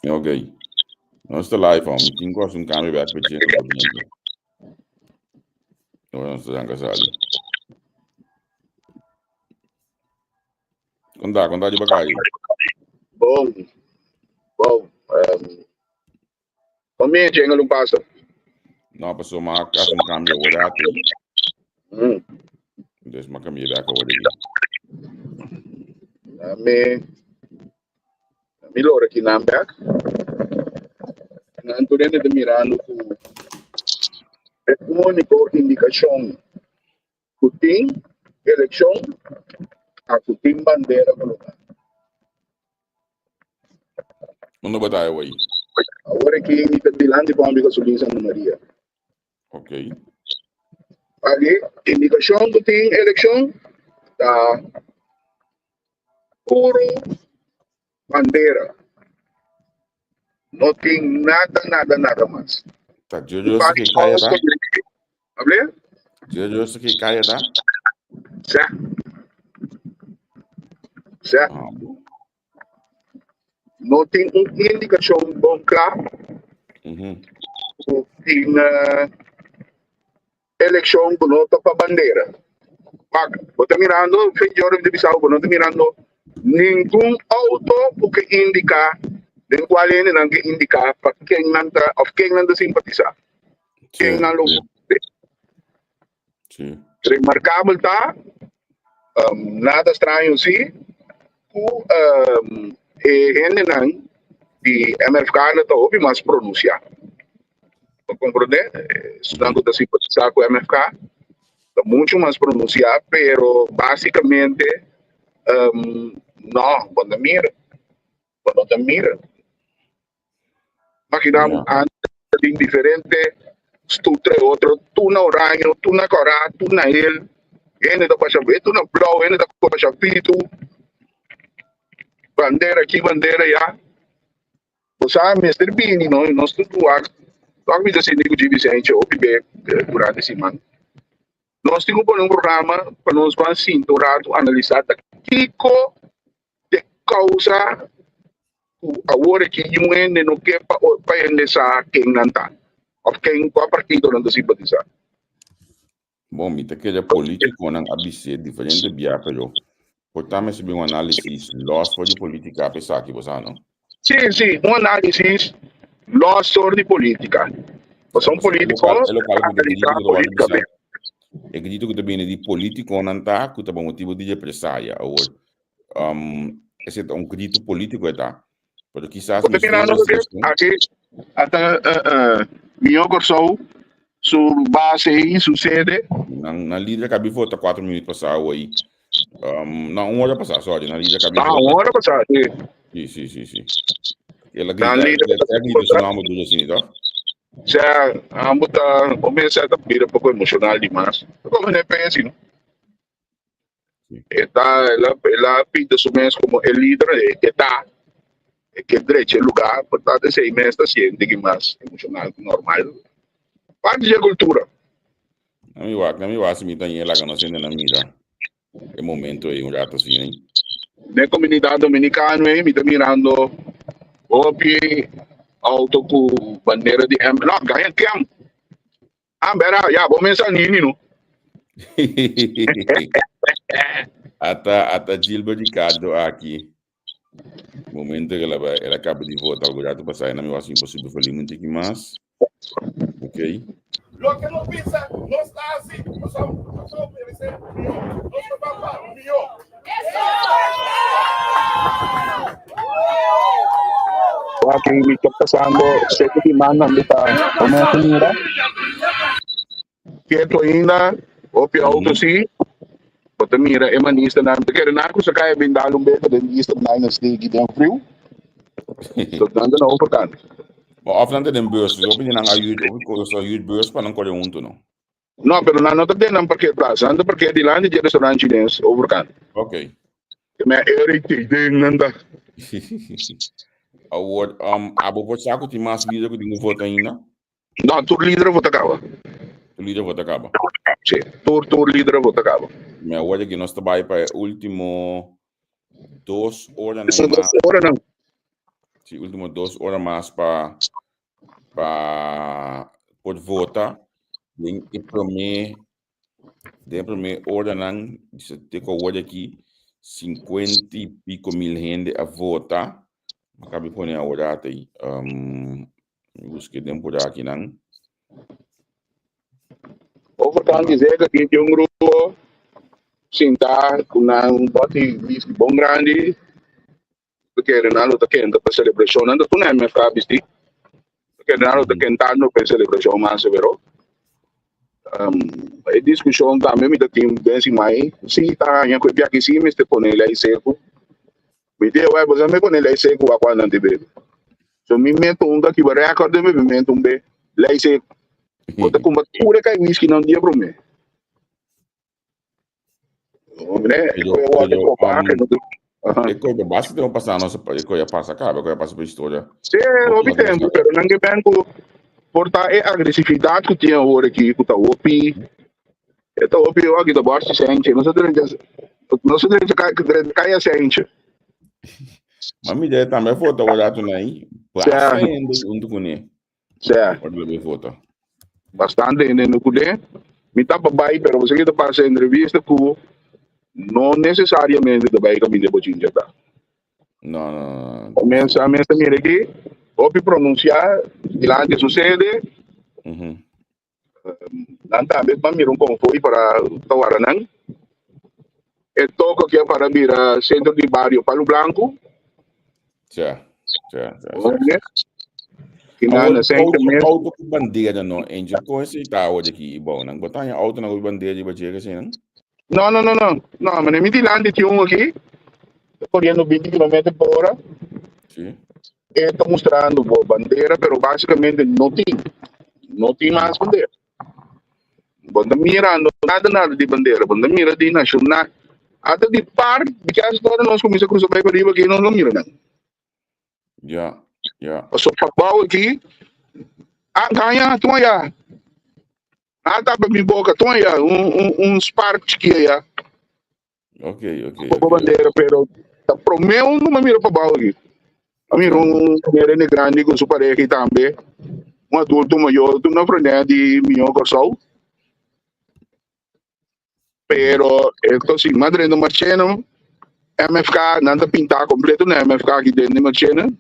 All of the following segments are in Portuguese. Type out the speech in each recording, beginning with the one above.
Ok. No está live, homem. Tem quase câmbio back para gente, por exemplo. Eu não estou dando casali. Conta de bacai. Bom, bom. Comente em algum passo. Não, passou uma casa câmbio agora aqui. Deixa uma câmbio back agora aqui. Me lora aqui na back. Na Antônia de Mirano com a única indicação que tem eleição a que tem bandeira colocada. Onde batalha aí? Agora que está dilante com a gasolina Santa Maria. Ok. Ali, indicação que tem eleição da puro bandeira. Não tem nada mais. Tá, Jojo que caia, tá? Abre? Jojo que caia, tá? Certo. Não tem uma indicação bom claro. Tem eleição que não está para bandeira. Você está mirando, feijão de Bissau, não está mirando nenhum auto que indica, nem qual é não que indica para quem não está simpatizar. Quem não lo Sim. Remarcável está, nada estranho sim, e MFK não está ouvindo mais pronunciar. Compreende? Estudando da simpatizar com o MFK, está muito mais pronunciar, pero basicamente não, quando mira. Imaginamos antes diferente, estutre outro, tu na oranho, tu na corá, tu na ele da pachavé, tu na blau, ele da pachapitu, bandeira aqui, bandeira já. Você sabe, Mr. Bini, nós tudo Logo me disse de Vicente, ou bebê, durante a semana. Nós temos um programa para nós assim, dourado, analisar o tipo de causa agora que UN não quer para essa quem não está. Ou quem qual partido não se simpatizar. Bom, me aquele político não abisse diferente biar pero portanto se bem um análise loss for de política apesar que você não. Sim, um análise loss de política. São políticos. Acredito que também de político não está, que também motivo de represália ou esse é crédito político está. Porque quizás aqui até meu corso sua base e sucede. Na líder cabe votar 4 minutos passar aí. Não, 1 hora passar, sorry, na líder cabe. 1 hora passar. Sim. Ela grita, ela não muda assim, tá? Se a muda começa a vir um pouco emocional demais. Como não pensa, não? Ela pinta su mês como o líder de está que direito lugar, portanto esse mês está sendo mais emocional normal. Parte da cultura. Na minha acho que tem ela que não sendo na mira. É momento aí rato assim, hein? Na comunidade dominicana aí me está mirando opi auto com bandeira de não ganha tempo. Bera, já vou mensar nini no. Até Gilbert Ricardo aqui. Momento que ela acaba de votar, agora tu passar na minha acho impossível fazer muito aqui mais. Ok? Lo que no piensa no está así. Nosotros merecemos mío. Nuestro papá, mío. Aqui me está passando 7 semanas de começa mira. Quieto ainda, opi auto sim. Bota mira, emanista na quer na coisa cai bem dar beco de lista na stegi de frio. Tô dando não importante. Bom, aflante den beurs, eu opinião na ajuda beurs para não correr junto não. Não, pero não tem não porque plaza, anda porque de lá de restaurante chinês overkan. Ok. Me Eric de nanda. Award abo por saco tem mais líder que tem voto ainda. Não, tu líder vota acaba. O líder vota acaba. Sim, tu líder vota acaba. Me agora que nós trabalhamos para último 2 horas não. Sí, último 2 horas más para por votar. De primeira ordenan, se te hoje aqui 50 e pico mil gente a votar. Acabei pondo a hora aí. Busquei tempo por aqui, não. Over kan dizer que aqui tem grupo sentar com um bote de bom grande, porque Renato está querendo para celebração, não tu não é mais para vestir, porque Renato está querendo para celebração mais severo. A discussão também me dá tempo bem assim mais, se tá em coisa aqui sim, mas te pone lá e seco, me deu vai você me pone lá e seco a quando não te bebe. So me meto daqui para recorde me meto be lá e seco. Bota com pura cai whisky não dia para mim. Né? E coisa básica não passar nossa coisa passa acaba coisa passa para história. Sim, houve tempo, pero não que banco portar a agressividade que tinha agora aqui com o OPI. Então o OPI aqui da baixa sente, não sei de cai a sente. Mas me ideia também foto olhar tu aí, passa ainda junto com ele. Certo. Pode levar foto. Bastante ainda no cuidado. Me tá para baixo, pero você que tá passando entrevista com não necessariamente da baixo que me deu já tá. Não. Começa a mira aqui, OPI pronunciar, e lá que sucede. Também para mirar foi para Tawaranang. E toco que é para mirar centro de barrio Palo Blanco. Já. Que na centro mesmo. Auto com bandeira não, Angel, com esse tá hoje aqui, bom, não botar em auto na bandeira de bater assim, não? Não, mas nem de lá de tinha aqui, correndo 20 km por hora. Sim. Está mostrando boa bandeira, mas basicamente não tem mais bandeira. Banda mirando nada de bandeira, banda mira de nacional, até de par, porque as agora nós começamos a cruzar para riba aqui nós não mira não. Já. Só papau aqui, ganha, tu aí. Tá para minha boca, tu aí, spark que aí. Ok. Bandeira, pero pro meu não me mira para baixo aqui. A mira mulher grande com sua pareja aqui também, adulto maior, tu não aprende de minha corção. Pero então sim, madre no marcheno, MFK nada pintar completo, né? MFK aqui dentro do marcheno.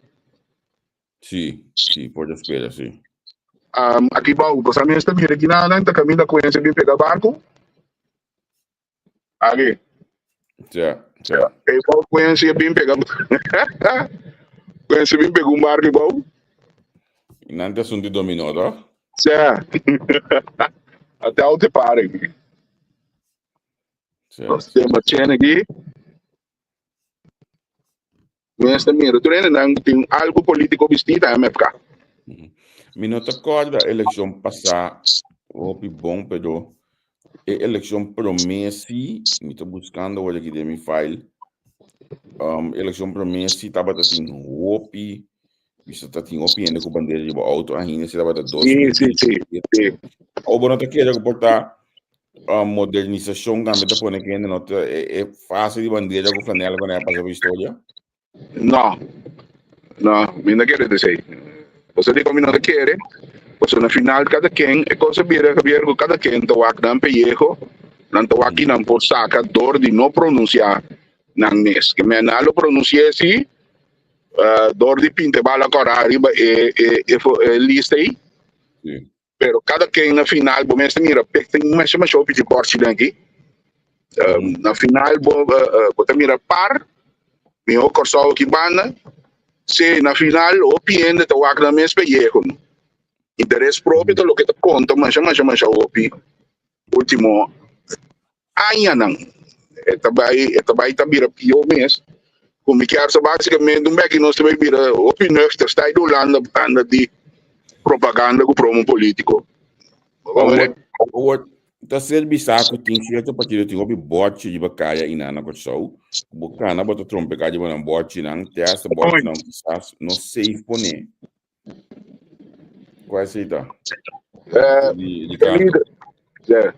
Sim, pode esperar, sim. Aqui baú, você mesmo está mirando aqui na tá caminho da conhece bem pegar barco. Ali. Já. E baú conhece bem pegar. Conhece bem pegar barco baú. E não tem assunto de dominó, tá? Certo. Até o te pare. Nós temos marcheno aqui. Mas também, tem algo político vestido a MFK. Me não te acorda a eleição passada, bom, pero a eleição promessa, me estou buscando olha aqui de minha file, eleição promessa, estava tendo OPI, você está tendo OPI ainda com bandeira de auto, ainda se estava dando 2 Sim. Ou bom, não te quero portar a modernização, também está pondo aqui ainda, é fácil de bandeira com flanela quando é passar a história? Não, ainda quero dizer. Você diz como não quer, você no final cada quem é coisa vira com cada quem toac não pellejo, não toac não por saca dor de não pronunciar não nes, que me não lo pronunciei assim, dor de pinte bala corari lista aí. Sim. Pero cada quem no final bom mesmo mira, tem uma chama show de corte aqui. Na final bota mira par, meu corso aqui banda. Se na final o piende te wak na mes pellejo. Interesse próprio de lo que te conta, mas opi. Último año não. Vai tabira pio mês. Como que arsa basicamente que nós também vira opi nuchter está do lado anda de propaganda com promo político. Tá serviçado tem certo partido tem opi bote de bacaia ina na corção. Bocana bota trompe cá de uma bote não testa bote não quizás não safe pone. Qual é essa ideia? De canto. É.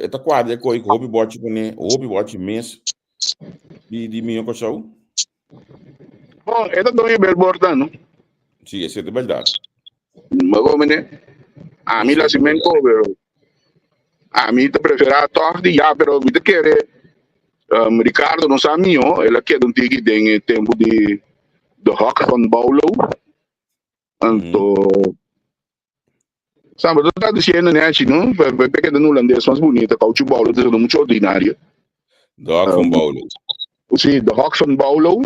Esta quadra é coi opi bote pone, opi bote mês de minha corção. Oh, ito doon yung billboard na, no? Sí, eso es de verdad. Magomene. A mí la cement cover. A mí te prefera toch di ja, pero vi te kere Ricardo non sa mio, ela que um tiki den tempo de hak van Paulo. Anto Samba, tu tá dizendo, né, não? Porque no holandês mais bonita, caucho Paulo, é muito ordinário. Dag van Bouwlo. Sim, de hak van Paulo.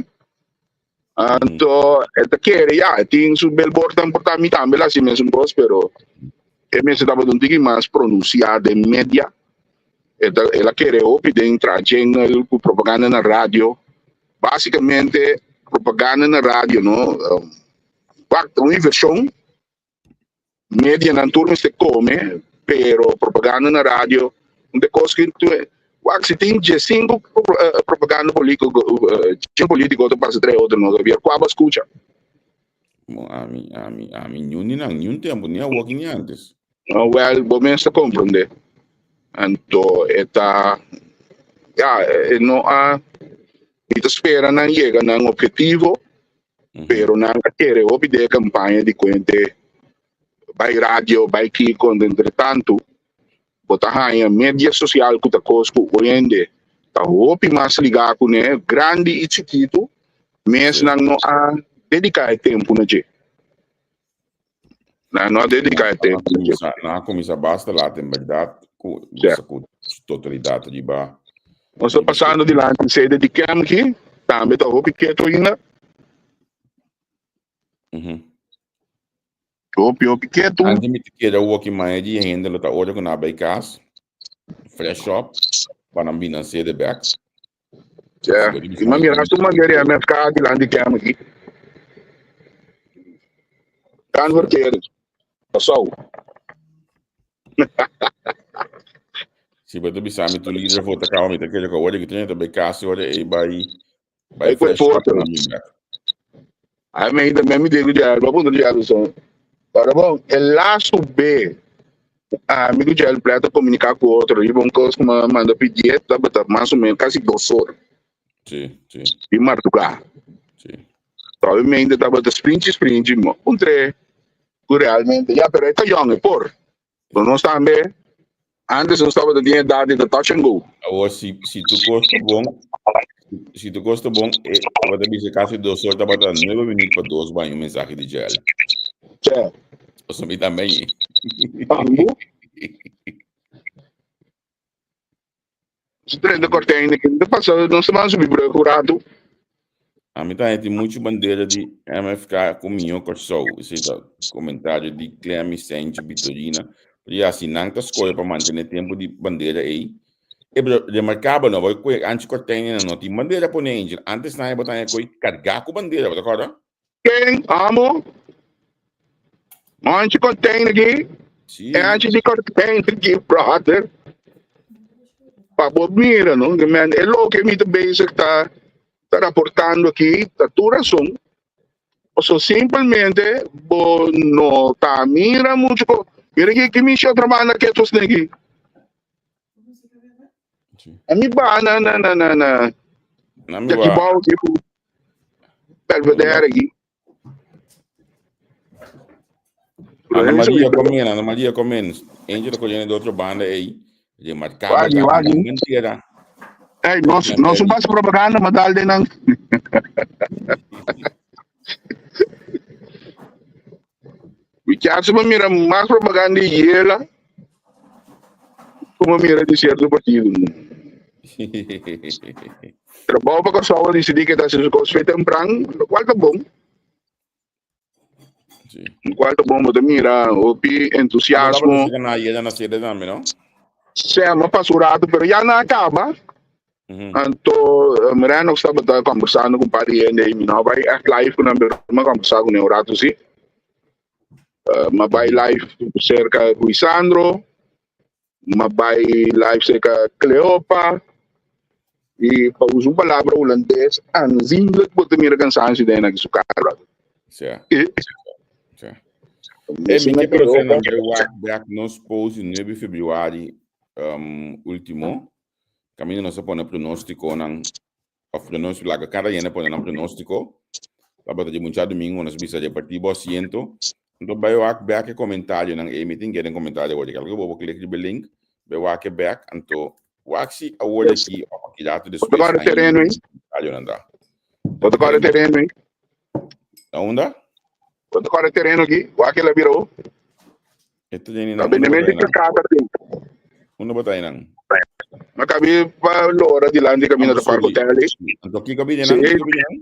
Anto, esta kere, ja, tem su billboard tan portar mi também lá, se mesmo pero é mesmo tava um tiki mais pronunciado em média. Ela quer ouvir trazendo propaganda na rádio, basicamente propaganda na rádio, não? Uma versão média na turma se come, pero propaganda na rádio, onde coisa que tu se tem 5 propaganda político, tu passa 3 outros não, havia quase escuta. A mí, ni un tiempo, ni a walking antes. Well, vos se compreende. Então, esta, não há, esta espera não chega a um objetivo, pero não quer ouvir a campanha de quente, vai rádio, vai que quando entretanto, botar a mídia social que está conosco hoje em dia, está ouvir mais ligar com ele, grande e chiquito, mas não há dedicar tempo na gente. Não há dedicar tempo. Não começa basta lá, tem verdade. Com totalidade de bar. Nós estamos passando de lá, se dedicamos aqui, também está ouvir que estou ainda. Ouvir que estou. Antes de que eu walk mais de ainda, eu estou olhando na casa, fresh up, para não vir na sede back. E mas mira, tu mandaria a minha casa de lá de que aqui. Kan verkeerd. Zo. Se você bisa me tu líder vou tacar o me taquele com o olho que tem também caso olha e vai fresh up na minha. Aí me ainda me digo já, vou poder já só. Para bom, lá subir. Me digo já para comunicar com o outro, e bom coisa como manda pedir, tá mais ou menos quase 2 horas. Sim. E marcar. Sim. Talvez ainda tava de sprint, encontrei realmente, pero esta young por. Não está bem. Antes não estava de idade de touch and go. Agora, se tu gosta bom, eu vou dizer caso 2 horas, estava dando 9 minutos para 2 banhos, mensagem de gel. Você me também. Se treina de cortina, que não passa, não se vai subir procurado. A mim também tem muita bandeira de MFK comigo com show. Esse comentário de Clem Sente Vitorina. E assim, não está escolha para manter tempo de bandeira aí. E remarcava, não, vai antes cortina, não tem bandeira para ninguém. Antes não ia botar carregar com bandeira, tá claro? Quem? Amo? Antes cortina aqui. É antes de cortina aqui, brother. Para mira, não? É louco que me basic está reportando aqui, está tua razão. Ou simplesmente, não está mira muito. Mira que me chama trabalhando aqui, estou aqui. A minha bana, na minha bala, tipo, Belvedere aqui. Ana Maria comendo. Angel colhendo de outra banda aí. De marcar. Mentira. Não sou mais propaganda, mas dá de não. Bicara sobre mira mais propaganda e ela como mira de certo partido. Trabalho para que só decidir que está sendo feito temprano, o qual tá bom. O qual tá bom, mas mira, o entusiasmo. Se é uma passurado, mas já não acaba. Então, mira, nós estamos conversando com o pariente e não vai live com uma conversar com o rato sim. Mas vai live cerca de Sandro, mas vai live cerca de Cleopa. E para usar a palavra holandês, aanzienlijk wordt er meer cansatie dan ik zoek aan. Ja. Ik heb gezegd nos pose 9 februari último. Camino nos pone pronóstico nan of pronóstico la cara llena pone un pronóstico Sabe de muita domingo nós bisa de partir bo siento. Então vai o back comentário nang meeting querem comentário hoje. Algo vou clicar no link, vai o back então o axi a word aqui aqui dato de Quanto corre terreno, hein? comentário nanda. Quanto corre terreno, hein? Aonde? Quanto corre terreno aqui? O aquele virou. Ito din Sabi naman di kakata din. Una ba tayo nang? Makabi pa lora di lang di kami na parko tele. Ang toki kabi din Sí. nang?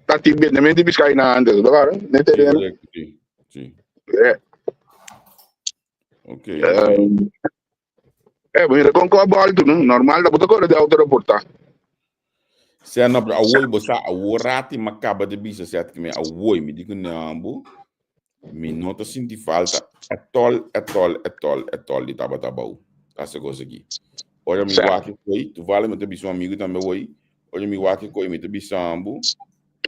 Tatibit naman di biskay na antes. Diba? Ne terreno. Sí. Yeah. Okay. Mira kung ko abal to, no? Normal na buto ko na di auto reporta. Siya na pra awoy bosa aworati makaba de bisa siya at kami awoy mi di ko na ambo. Mi nota sinti falta etol di taba-tabaw. Essa coisa aqui. Olha mi waki koi, tu vale me tabi amigo também oi. Olha mi waki koi me tabi sambo.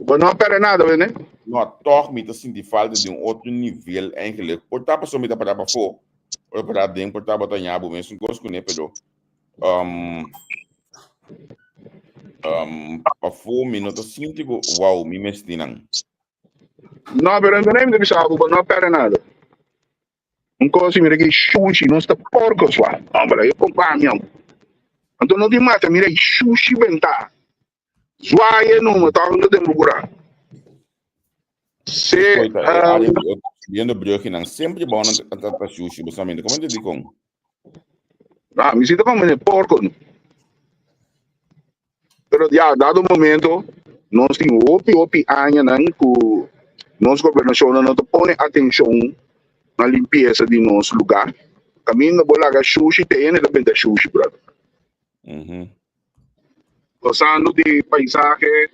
Mas não pera nada, né? Não, toch me tá sinti falta de outro nível eigenlijk. Por tapa só me tá para fora. Or para dentro, por tapa tá nhabo mesmo gosto com pero pa fome não tá sinti go wow, mi mestinang. Não, pero não me bisa ako, não pera nada. Um coisa mira que sushi, não está porco sua. Hombre, eu acompanho. Então não te mata, mira sushi benta. Zwaie no, mas tá não tem procura. Se Viendo brugge nang sempre bom na sushi basicamente. Como te digo? Ah, me sinto como porco. Pero ya, dado momento, nós temos opi año nang ku nossa governação não põe atenção na limpeza de nosso lugar. Caminho bolaga sushi tem ainda bem da sushi, brother. Gostando de paisagem,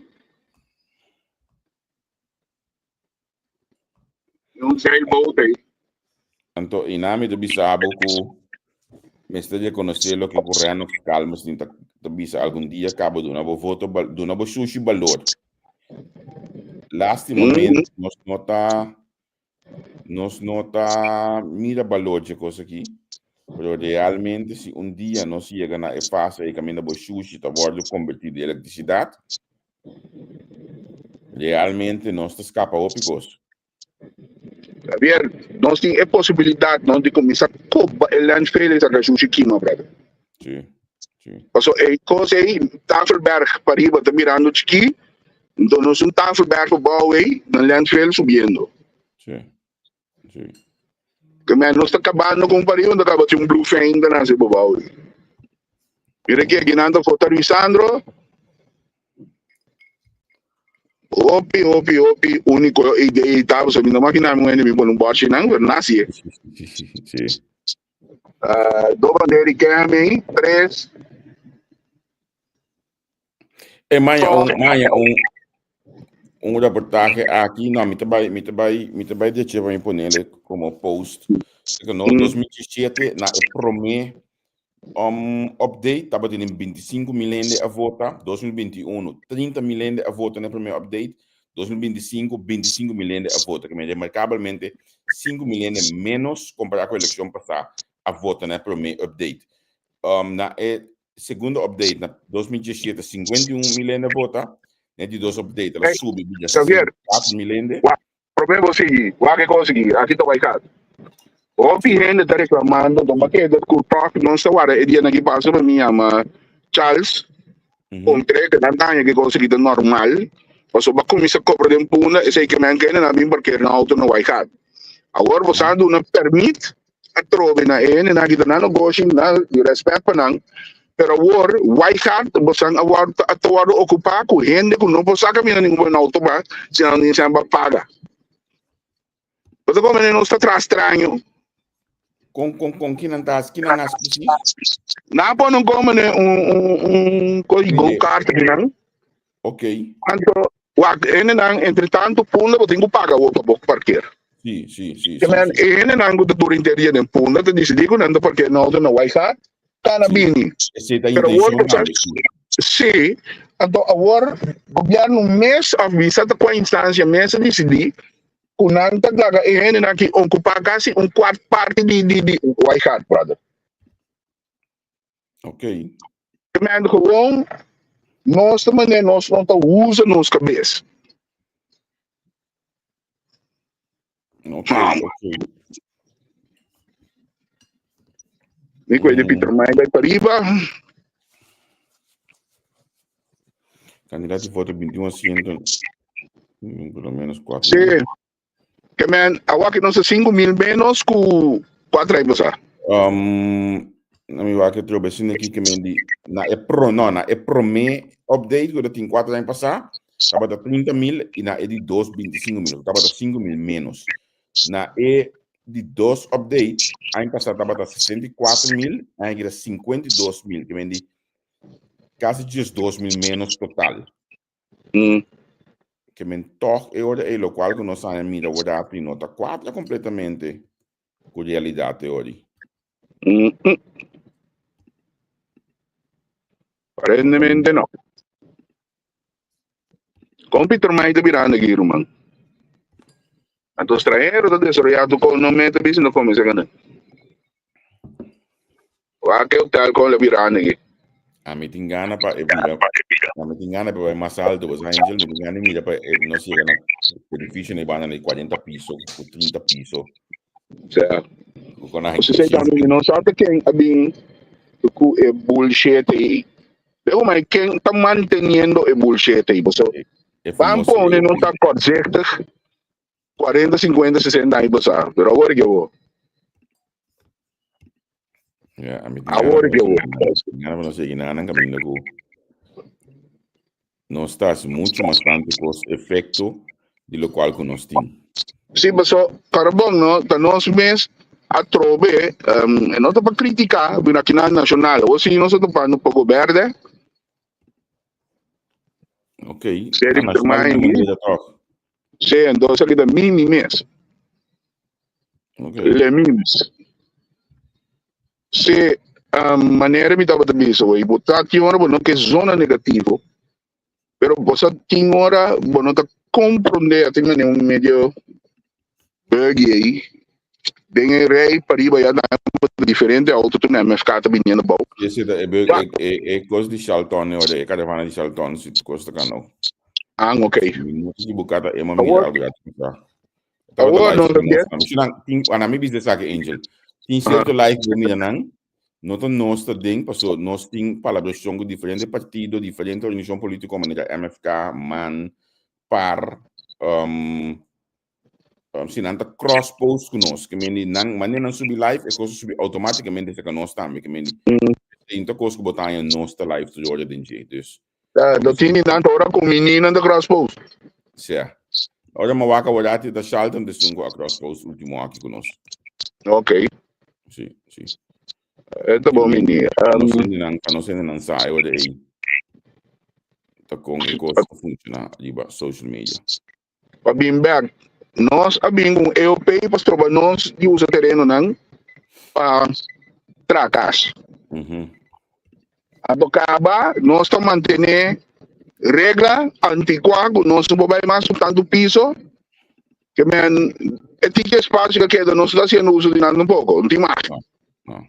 não sei bote. Então, inami to bisa abo ko mestre de conhecer lo que coreano que calma sin to bisa algum dia cabo do nabo voto do nabo sushi valor. Lastimamente nos nota mira valor de coisa aqui. Pero realmente se dia nós chega na fase e caminho do sushi tá bordo convertido em eletricidade, realmente nós está escapa o picos. Javier, nós temos a possibilidade não de começar a cobrar o landfill da sushi quima, brother. Sim. Passo é coisa aí, Tafelberg para riba tá mirando aqui, então nós Tafelberg para baixo aí, no landfill subindo. Sim. Que nós está acabando com o pario, não acaba de blue fang da nasa babaw. Mira aqui, ginando ko Tarisandro. Opi, único ideia estava subindo, mas não me lembro no bote não, mas nasce. Sim. Do bandeira que é 3. É um reportagem aqui, não, me vai deixar para impor como post. Que no 2017 na promê update estava tendo 25 milhões a votar, 2021 30 milhões a votar na primeira update, 2025 25 milhões a votar, que é remarcavelmente 5 milhões menos comparado com a eleição passada a votar na primeira update. Na segunda update, na 2017 51 milhões a votar, na de dois update ela sube de 4 milhões. O problema é o seguinte, o que conseguir, aqui está o Waikado. O gente está reclamando, então que é que o toque não se guarda, é dia que passa para mim, ama Charles, que não tem que conseguir de normal, mas o que começa a cobrar de puna, é que me engana na minha porque não auto no Waikado. Agora você não permite a trove na ele, na que não gosta, não respeito para não. Pero agora, Waikado, você agora está ocupado com gente que não pode caminhar nenhum auto, se não ninguém paga. Você como não está atrás estranho. Com que não está aqui na espécie? Não pode não como go-kart, não? Ok. Então, entretanto, punda você tem que pagar o parqueiro. Sim. Ele não go do interior de punda, te decidi que não porque não na Waikado, kana bini. Pero agora, sim, então agora o governo mês avisa com a instância mês decidi kunang taglaga na naki ocupar kasi quarto parte de Waikado, brother. Ok. Mas gewoon nós também nós não tá usa nos cabeça. Ok. Mi kwede Peter May by Pariba. Candidato voto 21 asientos, por lo menos 4 Sí. Que man, awaki no sa 5,000 menos ku 4 ay basa. Na mi wa que trobe sin aqui que me di na e prome update que eu tinha 4 anos passar, tava da 30,000 e na e de 2,25,000, tava da 5,000 menos. Na e de 2 update, ano passado tava da 64,000, aí era 52,000, que me di quase 2,000 menos total. Que men toch e ora e lo qual que non sa mira ora api nota 4 completamente con realidade ori. Aparentemente no. Con Peter May de virando aqui, man. Anto estrangeiro tá desarrollado com no meta bis no come segunda. Wa que o tal com le virando aqui. A mi tingana pa e mira. A mi tingana pa mais alto, os angel, mi tingana mira pa non si gana edificio ne vanno nei 40 piso, 30 piso. O sea, Con a você sei também não sabe quem abin ku e bullshit aí. Eu mas quem tá mantendo e bullshit aí, você. Vamos pôr não tá correto. 40, 50, 60 aí você. Pero agora que eu a mi agora que eu tingana non si gana nang cammino ko. Non sta muito mais tanto cos efeito de lo qual que nós tem. Sim, mas o carbon no, tá nós mês a trobe, não tá para criticar a quina nacional, ou se não só tá para no pogo verde. Ok. Sério, nacional maneira toch. Sim, então isso aqui da mini mês. Ok. Le minis. Se a maneira me tava também isso, e botar aqui hora não que zona negativo, pero você tem hora, não tá compreender até um medio bug aí. Dingen rei pariba ya na diferente auto tu na MFK ta binyan bau. Esse é coisa de Charlton, olha, é caravana de Charlton, se costa cano. Ah, ok. Se bocata é uma mira algo já. Agora não tem ana mi business aqui Angel. Tem certo live bonita não? Não tô nós ding, passou nós tem palavras são diferente partido, diferente organização política como a MFK, MAN, PAR, sinanta cross post conosco, que meni nang maneira não subir live, é coisa subir automaticamente se nós também, que meni então coisa que botar em nós live to Georgia den jeito. do tini nanto ora com menina da cross post. Certo. Ora ma waka wadati da Charlton de sungo a cross post último aqui conosco. Ok. Sim. Tá bom, menina. Não sei não sai ora aí. Tá com e coisa funciona ali ba social media. Pa bimberg. Nós abing com EOP pas troba nós de usa terreno nang pa tracas. Abocaba, nós estamos mantendo regra antiqua, nós não vamos mais tanto piso, que men etica espaço que queda, nós estamos fazendo uso de nada um pouco, não tem mais. Não.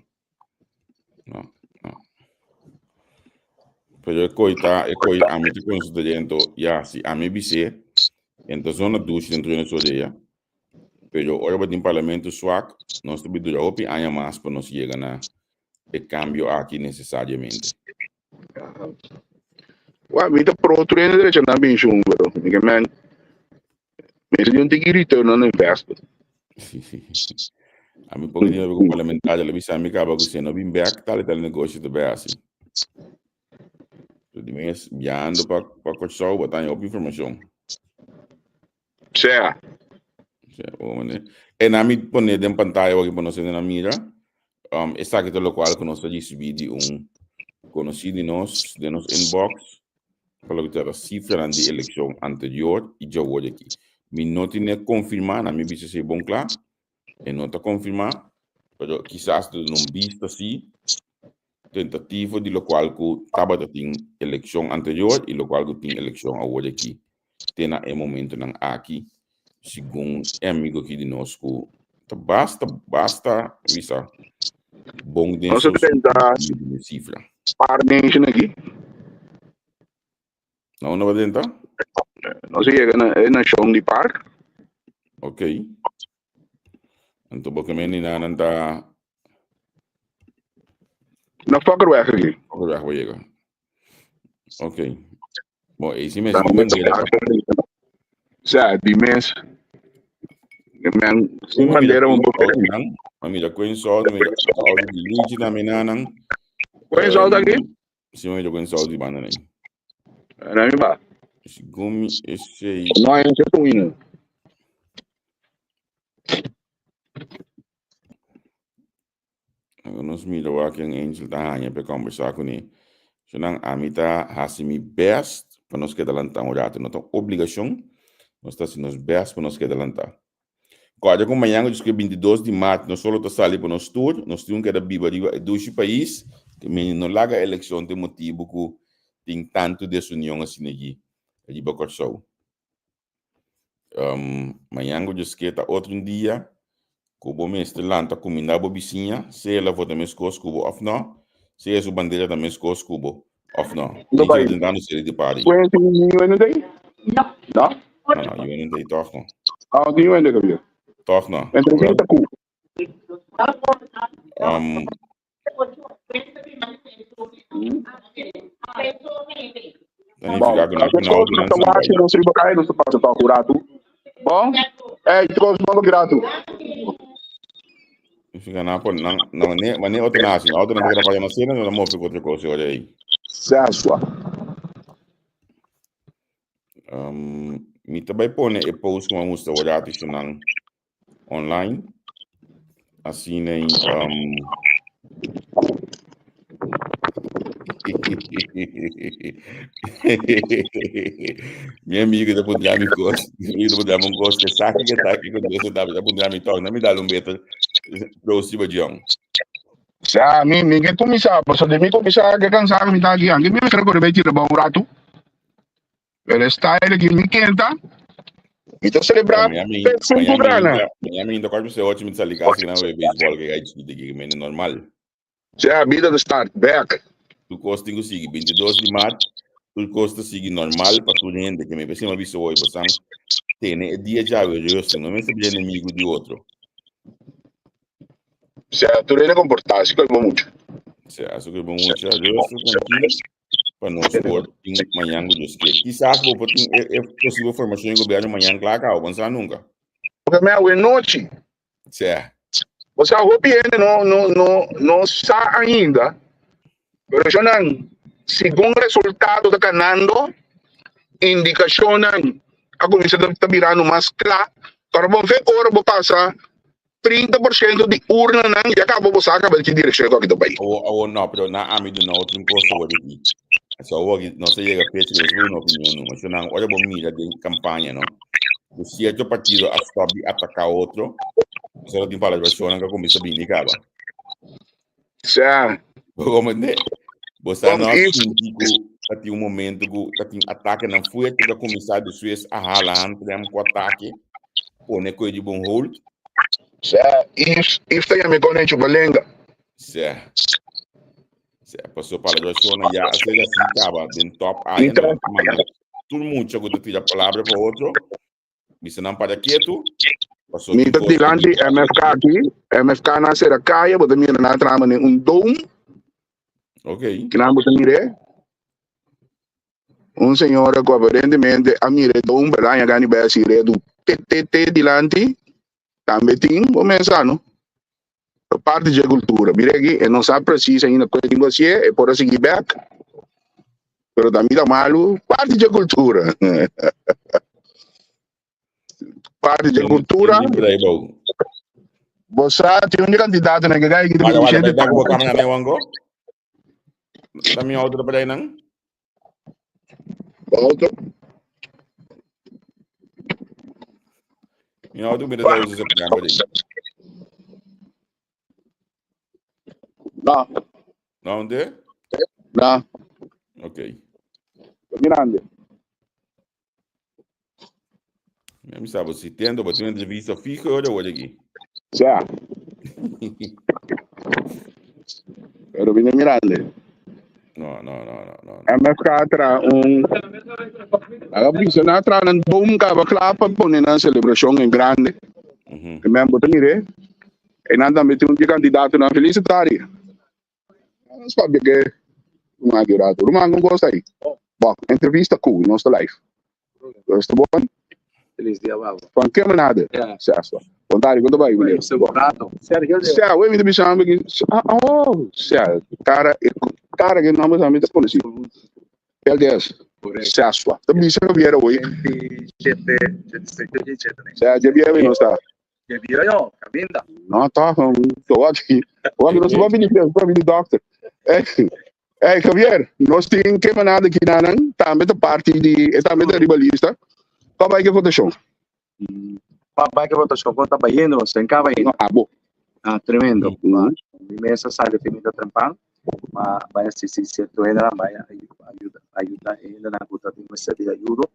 Pero é coisa a mim te considerando já se a mim bise, então zona dos dentro da sua ideia. Pero ora vai em parlamento swak, nós temos de opi anya mais para nós chegar na e cambio aqui necessariamente. Ué, me dá pro outro ainda direito na bem junto, porque man, mas não tem que retorno no investimento. A mim pouco dinheiro com parlamentar, ele bisa me acaba com sendo bem back tal negócio de base. De mês viando para coachar botar em informação. Certo. E na mim poner em pantalla aqui para nós na mira, essa aqui é o qual que nós vídeo conhecido de nos inbox, colocar a cifra de eleição anterior e já vou aqui. Me não tinha confirmar, na minha vista se bom claro, e não está confirmar, mas quizás tu não vista assim, tentativa de lo qual que estava tem eleição anterior e lo qual que tem eleição agora aqui. Tem na momento não aqui, segundo amigo aqui de nós que basta visa bom de cifra. Parnation aqui. Não vai tentar? Não sei, é na show de parque. Ok. Então, porque menina não está... Na fucker weg aqui. Ok. Bom, esse mês de bandeira. Já, de mês. Sim, bandeira um pouco. Família Coinsol, família Saúde de Luigi na Menanang. Coinsol daqui? Sim, família Coinsol de Banana. Não me vá. Esse gumi, esse... Não é um jeito indo. Nós miro aqui em Angel da Hanha para conversar com ele. Senão, a mim tá fazendo best para nós que adelantar um rato. Não tem obrigação. Nós está sendo os best para nós que adelantar. Quando eu amanhã, eu disse que 22 de março, nós só está ali para nós tour. Nós temos que dar biba de dois países. Que não larga a eleição de motivo que tem tanto desunião assim aqui. Ali para Corsol. Amanhã, eu disse que está outro dia. Kubo mestre lanta comida a bobicinha, se ela for também escoço cubo off não, se é sua bandeira também escoço cubo off não. Não vai. Tentando ser de party. Quanto ninho ainda tem? Não. Não, eu não tenho toque não. Ah, ninho ainda cabia. Toque não. Entre 30 cu. Não se vai não se passa para curar tu. Bom? Tu gosta de grato. Fica na pon não nem outra nasce, outra não vai para na cena, não move com outra coisa olha aí. Sasua. Me também põe e post com a música olhar isso não online. Assim nem minha amiga da Pundrami gosta, minha amiga da Pundrami gosta, que sabe que tá aqui quando você da Pundrami toca, não me dá um beta pro Siba Dion. Sa mimi que começar, passou de mim começar que cansar me tá aqui, que me quero correr tira bom rato. Ele está ele que me quenta. Então celebrar cinco grana. Minha amiga quase você ótimo de ligar assim na beisebol que é de normal. Já a vida do start back. Tu costa que sigue 22 de março, tu costa sigue normal para tu gente que me pensei uma vez hoje, passam tem dia já eu assim, não me sabia inimigo de outro. Se tu não comportar, se que é bom muito. Se acho que é bom muito, eu estou tranquilo para nós por amanhã do dia. Quizás vou por é possível formação em governo amanhã claro, não vamos nunca. Porque me é noite. Certo. Você a roupa não está ainda. Pero já não, segundo resultado da canando, indicação a comissão está virando mais clara. Para bom ver agora vou passar 30% de urna não e acabou você acaba de direção aqui do país. Ou não, pero na amigo não outro imposto aqui. Só hoje não sei a peixe de uma opinião, mas não, olha bom mira de campanha, não. O certo partido a atacar outro, só tem para a versão que a comissão indicava. Certo. Como é? Você não tem um momento que tem ataque na fuente da comissão de Suez a Haaland, tem um ataque, ou nem coisa de bom hold. Certo. Isso é me conhece o Balenga. Certo. Certo. Passou para a versão já, a ser assim, acaba, bem top. Aí, todo mundo chegou a tirar a palavra para outro. Você não para quieto. Me tá digando MFK aqui, MFK na serra caia, botar mira na trama um dom. Ok. Que não botar mira. Senhor que aparentemente a mira dom, para ganhar ganho bem sire do TTT dilante, também tem começar não. A parte de cultura, mira aqui, não sabe preciso ainda coisa que você é por seguir back. Pero também dá malo parte de cultura. Parte de cultura. Você tem um candidato na que ganha que tem gente de pago para na wango. Também outro para aí não? Outro. E outro me dá os exemplos. Não. Não de? Não. Ok. Miranda. Me sabe se tendo uma entrevista fixa olha aqui. Já. Pero vine Miranda. Não. MFK atrás a piscina atrás não bom cava clapa põe na celebração em grande. Mesmo botar mire. E nada, mete um de candidato na felicitária. Sabe que não é jurado. Romano não gosta aí. Bom, entrevista cool, nosso live. Gosta bom? Feliz dia, Babo. Van que nada. Ja. Certo. Vontade, quando vai, mulher? Seu prato. Sergio, Certo, eu me chamo aqui. Oh, certo. Cara que não me chama, desconhecido. Ele diz, certo. Também se eu vier hoje. 27, 27, né? Certo, já vier, não está. Que viu eu, Cabinda. Não, tá, estou aqui. Olha, nós vamos vir doctor. Javier, nós temos que mandar aqui na também da parte de, também da rivalista. Como é que foi o show? Papai que votou show, tá baiano, sem cá baiano. Bom. Ah, tremendo. Mi mesa sale finita trampang, vai assistir certo ela, vai ajuda ela na conta de uma série de ajuda,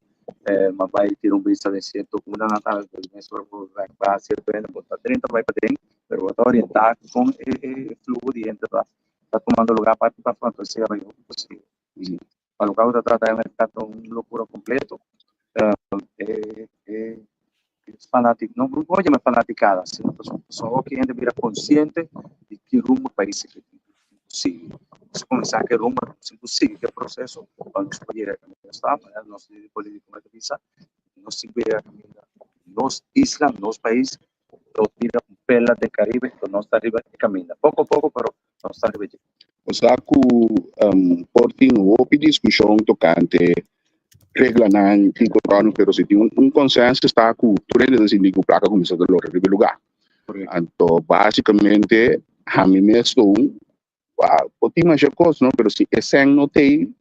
mas vai ter vista de certo como na Natal, vai certo ela, botar 30 vai para dentro, mas vai orientar com o fluxo de gente está tomando lugar para frente, se vai possível. Para o lugar de tratar o mercado uma loucura completo, fanático, não pode chamar fanaticada, sino só que a gente vira consciente de que rumo o país é impossível. Se começar a que rumo é impossível, que é processo, vamos escolher a caminho está, mas nós políticos como visa, nós seguir a caminho, nós islas, nós países, nós tira pela do Caribe, então nós está arriba de caminho, pouco a pouco, pero nós está arriba de. O saco porting houve discussão tocante regla não fica claro, pero se tem consenso está com tudo das indico placa começar a lorar de lugar. Então basicamente a mim mesmo pode mais coisa não, pero se esse não tem,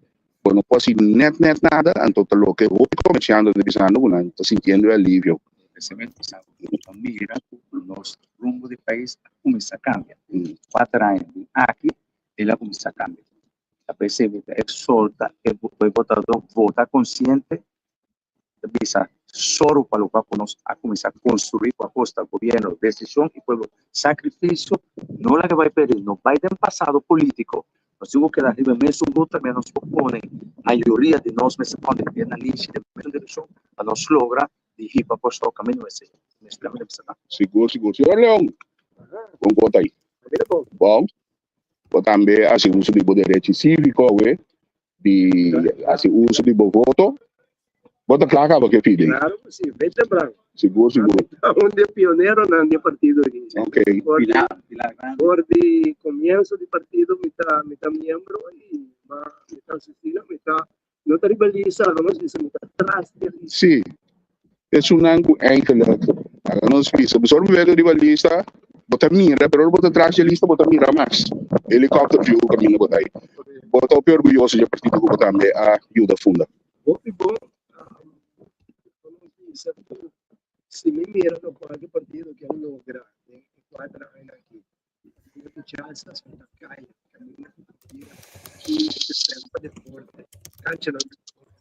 não pode net nada, então tá louco. Vou começando de pensando, não, tô sentindo alívio. Mira, nosso rumo de país começa a cambiar. 4 anos aqui, ele começa a cambiar. A PCB exhorta o votador votar consciente, visa solo para o qual nós a começar a construir com a costa, governo, decisão e pueblo, sacrifício, não é que vai perder, não vai ter passado político. Nós temos que dar arriba mesmo voto, mas nos propõem a maioria de nós, mas quando tem na lista de mesma direção, a nós logra dirigir para o caminho esse. Seguro. Senhor Leão, vamos botar aí. Bom. Também assim uso de direito cívico, de assim uso de voto. Bota claro que filho. Claro, sim, bem lembrado. Seguro. Onde é pioneiro na minha partido aqui. Ok. Por de começo de partido, me tá membro e me tá assistindo, me tá não tá rivaliza, vamos dizer, me tá atrás dele. Sim. É um enkele. Nós fiz, o primeiro rivalista, bota mira, pero bota atrás da lista, bota mira mais. Helicóptero viu o caminho bota aí. Bota o orgulhoso de partido que bota também a ajuda funda. Bom, se me mira no quadro partido que é um lugar, em 4 anos aqui, eu já essas na caia, caminho e sempre de forte, cancha não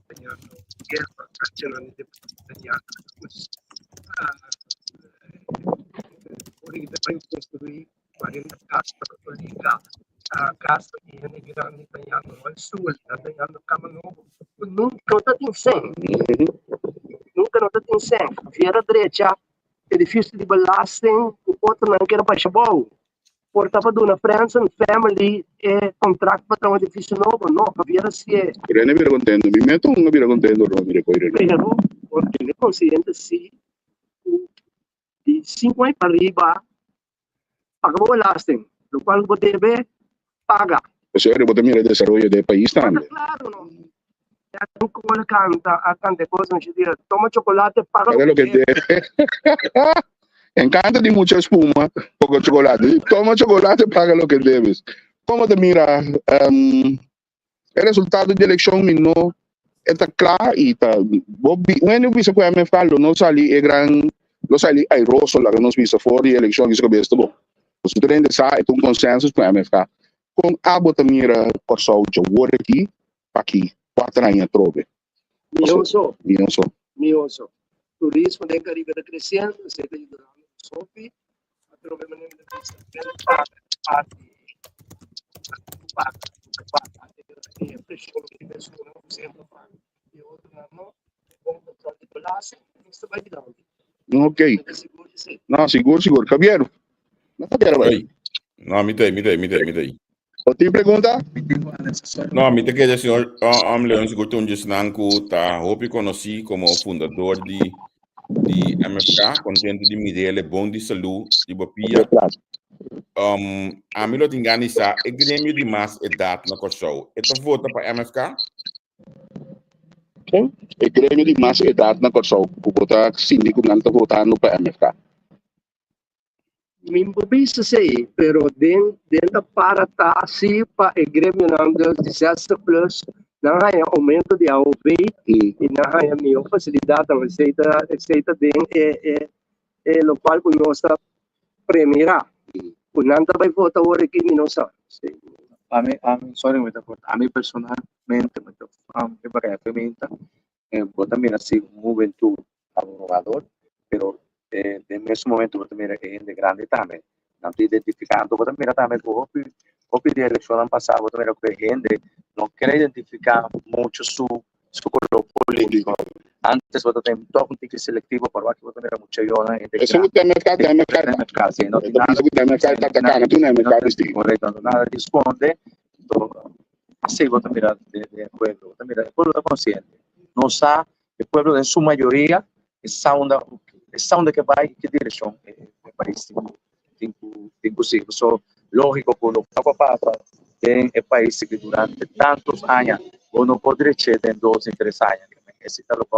italiano, guerra, cancha não italiano, por isso vai construir 40 casas para ligar a casa que é grande italiano, ao sul, italiano cama novo, nunca tem 100. Nunca não tem 100. Vieira direita, edifício de balagem, o outro não quer baixar bom. Portava do na França, family, contrato para um edifício novo, não, a Vieira se é. Pero não vira contendo, me meto não vira contendo, não vira coisa. Pero, porque ele é consciente se de 5 anos para arriba, paga balagem, o qual você deve pagar. Eso es bota mira desarrollo del país também. Claro, não. Como ele canta coisas, a gente toma chocolate, paga Paga lo que debe. Encanta de mucha espuma, poco chocolate. Toma chocolate, paga lo que debes. Como te mira, el resultado de elección no está claro y está. Bueno, visto que me falo, no salí no salí airoso, la que nos visto fuera de elección, isso que visto bom. Os três sai, um consenso com a MFK. Com a bota mira, passou de agora aqui, 4 anos trove. Mioso. Turismo do Caribe está crescendo, você está ajudando o SOP, a trove maneira de vista, parte, pressão de pessoa, sempre paga. E outro não, bom controle de balagem, isso vai dar. Ok. Não, seguro. Caballero, Não quero ver. Oi. Não, me tem. O te pergunta? No, me te queda, senhor Leon, se gostou de Snanco, tá, hope conheci como fundador de MFK, contente de Mirele, bom de saúde, de Bopia. A mim não tem ganhar é grêmio de mais idade na Corsou. É tu vota para MFK? Sim. É grêmio de mais idade na Corsou. O botar síndico não está votando para MFK. Mimbubisa sei, pero dentro para assim para o Grêmio não dos Disaster Plus, não há aumento de AOV e não há melhor facilidade na receita é local que nós está primeira. O não vai votar agora aqui não sabe. A mí personalmente, me parece vos también así juventud abogado, pero en ese momento vos también es gente grande también. No estoy identificando, vos también de elección han pasado, vos también que gente no quiere identificar mucho su color político. Antes vos también todo un tique selectivo, por aquí vos también mucho yo. Eso es un MFK, sí, no tiene nada, correcto, nada responde. Así vos también de acuerdo, también el pueblo está consciente. No sabe, el pueblo en su mayoría, esa onda que va en qué dirección el país inclusive. So, lógico, por lo que pasa en el país que durante tantos años, uno podría tener 2 y 3 años, que necesita lo que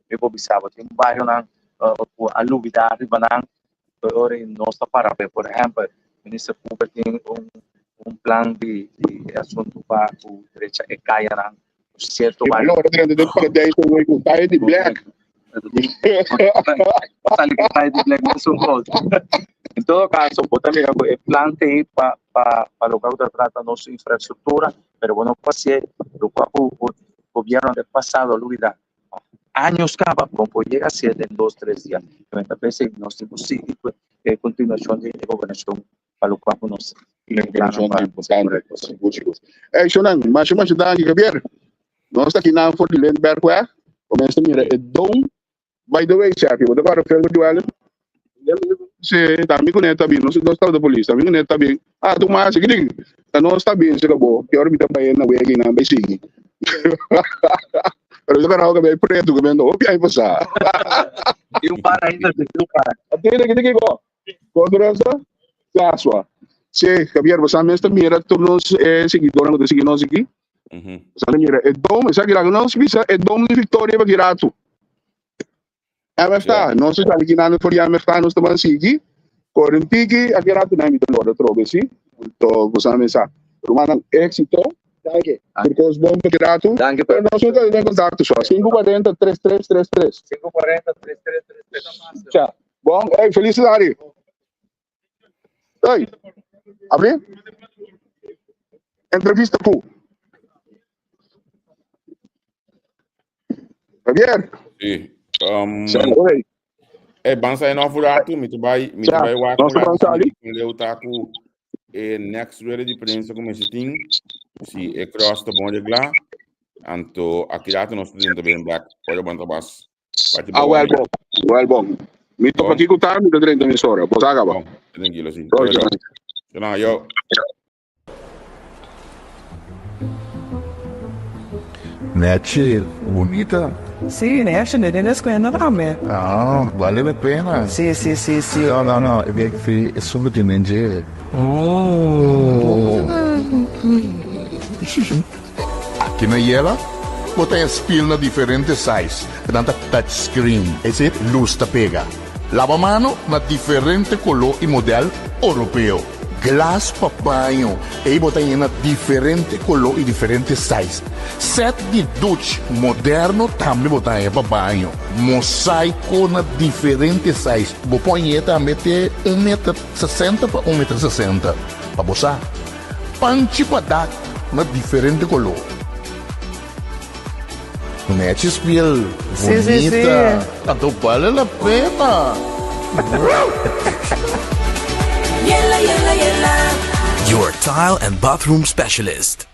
me observa. Tem bairro a novidade, agora não está para ver. Por exemplo, o ministro Cooper tem plan de assunto para o direito e caia na certo bairro. Allora, dentro para 10 vuoi contare di black. Sale que caia de black não são outros. Em todo caso, vou também plantear para o que trata nossa infraestrutura, mas bueno, pase o governo do passado, olvidar. Años acaba, como llega a ser en 2-3 días. Me parece que no es posible continuación de gobernación para lo cual nos Shonan, mas daqui, Javier. Nós está aqui na for de Lindbergh, começa a mirar, é dom, by the way, chefe, vou dar para o filho do Allen. Se tá me conecta bem, nós estamos da polícia, me conecta bem. Tu mais, que diga, nós está bem, se acabou, que hora me tá bem na web aqui na BC. Pero yo creo que me preto que me ando aí passar. E para ainda, para. Até que go. Controsa, sua. Se Javier, você mesmo mira todos seguidores que seguem nós aqui. Você mira, é dom, sabe que nós visa é dom de vitória para Girato. MFK, nós estamos aqui na for MFK, nós estamos aqui. Corintiki, a Girato não me dá trobe, sim. Então, você me sabe. Romano éxito. Danke. Porque os bons Girato. Danke. Pero nós não temos contato só. 540-3333. 540-3333. Tchau. Bom, felicidade. Oi. Abre? Entrevista com Javier. Sim. Oi. Bang saya no furato, me vai walk eu tá com next ready de prensa como esse thing. Se cross the bond lá. Anto aqui lá nós estamos bem back. Olha bom trabalho. Well bom. Me toca aqui com time de 30 minutos hora. Posso acabar? Tranquilo sim. Não, eu. Nachi, bonita. Sí, Nachi, tienes cuenta también. Ah, vale la pena. Sí. No, è solo di mangiare. Aqui na Yela, botem as pilhas diferentes sizes, tanto touchscreen, esse luz tá pega. Lava-mano na diferente color e modelo europeu. Glass para banho, e botem na diferente color e diferente size. Set de duche moderno também botem para banho. Mosaico na diferente size. Põe também ter 1,60 m para 1,60 m. Para você, panchi para dar na diferente color. Match spiel, bonita, tanto vale la pena. Your tile and bathroom specialist.